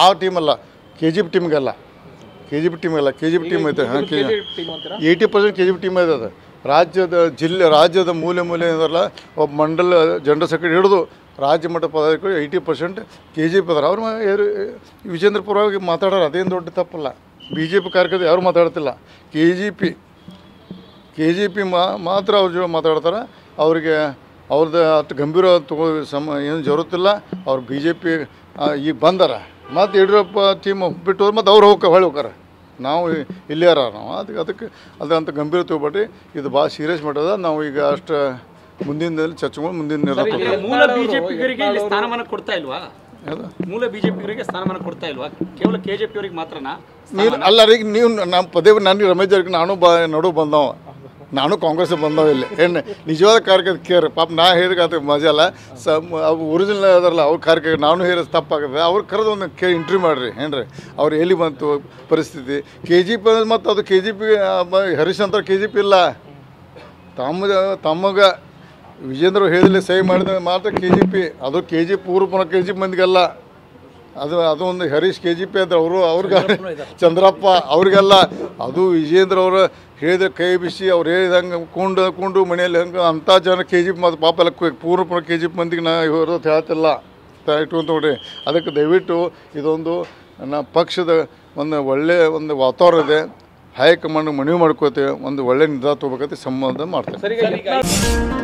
ಆ ಟೀಮಲ್ಲ KGP ಟೀಮ್ಗಲ್ಲ KGP ಟೀಮಲ್ಲ KGP team ಐತೆ 80% KGP team ಐತೆ ಅದು ರಾಜ್ಯದ ಮೂಲೆ ಇದರಲ್ಲ ಒಬ್ಬ ಮಂಡಲ ಜನರಲ್ ಸೆಕ್ರೆಟರಿ ಹಿಡಿದು ರಾಜ್ಯ ಮಟ್ಟ ಪದಾಧಿಕಾರಿ 80% KGP ಅದಾರ ಅವ್ರು ವಿಜೇಂದ್ರ ಪರವಾಗಿ ಮಾತಾಡೋರು ಅದೇನು ದೊಡ್ಡ ತಪ್ಪಲ್ಲ BJP ಕಾರ್ಯಕರ್ತರು ಯಾರು ಮಾತಾಡ್ತಿಲ್ಲ KGP ಮಾತ್ರ ಅವ್ರ ಜೊತೆ ಮಾತಾಡ್ತಾರೆ ಅವ್ರಿಗೆ ಅವ್ರದ್ದು ಅಷ್ಟು ಗಂಭೀರ ಏನು ಜರುತ್ತಿಲ್ಲ ಅವ್ರು BJP ಈಗ ಬಂದಾರ ಮತ್ತು ಯಡಿಯೂರಪ್ಪ ಟೀಮ್ ಬಿಟ್ಟು ಮತ್ತು ಅವ್ರು ಹೊಳ್ಳಿ ಹೋಗಾರ ನಾವು ಇಲ್ಲೇ ನಾವು ಅದಕ್ಕೆ ಅದಂತ ಗಂಭೀರ ತಗೋಬೇಡ್ರಿ ಇದು ಭಾಳ ಸೀರಿಯಸ್ ಮಾಡೋದ ನಾವು ಈಗ ಅಷ್ಟು ಮುಂದಿನ ಚರ್ಚೆಗಳು ಮುಂದಿನ ನಿರ್ಧಾರ ಮೂಲ ಬಿಜೆಪಿಗರಿಗೆ ಸ್ಥಾನಮಾನ ಕೊಡ್ತಾ ಇಲ್ವಾ ಮೂಲ ಬಿಜೆಪಿಗರಿಗೆ ಸ್ಥಾನಮಾನ ಕೊಡ್ತಾ ಇಲ್ವಾ ಕೇವಲ KJP ಅವರಿಗೆ ಮಾತ್ರನಾ ಅಲ್ಲ ರೀ ನೀವು ನಮ್ಮ ಪದೇ ನನಗೆ ರಮೇಶ್ ಜಾರಕಿಹೊಳಿ ನಾನು ನಡು ಬಂದವ ನಾನು ಕಾಂಗ್ರೆಸ್ ಬಂದವ ಇಲ್ಲಿ ಏನು ನಿಜವಾದ ಕಾರ್ಯಕರ್ತ ಕೇರ್ ಪಾಪ ನಾ ಹೇಳಿದ್ರೆ ಅದು ಮಜಾ ಅಲ್ಲ ಅವು ಒರಿಜಿನಲ್ ಅದಾರಲ್ಲ ಅವ್ರ ಕಾರ್ಯಕರ್ತ ನಾನು ಹೇಳಿದ್ರೆ ತಪ್ಪಾಗುತ್ತೆ ಅವ್ರು ಕರೆದು ಒಂದು ಇಂಟ್ರ್ಯೂ ಮಾಡಿರಿ ಏನ್ರಿ ಅವ್ರು ಎಲ್ಲಿ ಬಂತು ಪರಿಸ್ಥಿತಿ KGP ಮತ್ತು ಅದು KGP ಹರೀಶ್ ಅಂತ KGP ಇಲ್ಲ ತಮಗೆ ವಿಜೇಂದ್ರ ಹೇಳಿದಲ್ಲಿ ಸಹಿ ಮಾಡಿದ ಮಾತ್ರ KGP ಅದು KGP ಪೂರ್ವ KGP ಮಂದಿಗೆಲ್ಲ ಅದು ಒಂದು ಹರೀಶ್ KGP ಅಂದ್ರೆ ಅವ್ರಿಗೆ ಚಂದ್ರಪ್ಪ ಅವ್ರಿಗೆಲ್ಲ ಅದು ವಿಜೇಂದ್ರ ಅವರು ಹೇಳಿದ್ರೆ ಕೈ ಬಿಸಿ ಅವ್ರು ಹೇಳಿದಂಗೆ ಕುಂಡು ಮನೆಯಲ್ಲಿ ಹಂಗೆ ಅಂಥ ಜನ KGP ಮತ್ತು ಪಾಪ ಎಲ್ಲ ಪೂರ್ವ KGP ಮಂದಿಗೆ ನಾ ಇರೋದು ಹೇಳ್ತಿಲ್ಲ ಇಟ್ಕೊಂತ ನೋಡ್ರಿ ಅದಕ್ಕೆ ದಯವಿಟ್ಟು ಇದೊಂದು ನನ್ನ ಪಕ್ಷದ ಒಂದು ವಾತಾವರಣ ಇದೆ ಹೈಕಮಾಂಡ್ ಮನವಿ ಮಾಡ್ಕೋತೇವೆ ಒಂದು ಒಳ್ಳೆ ನಿರ್ಧಾರ ತೊಗೋಬೇಕಂತ ಸಂಬಂಧ ಮಾಡ್ತೇವೆ.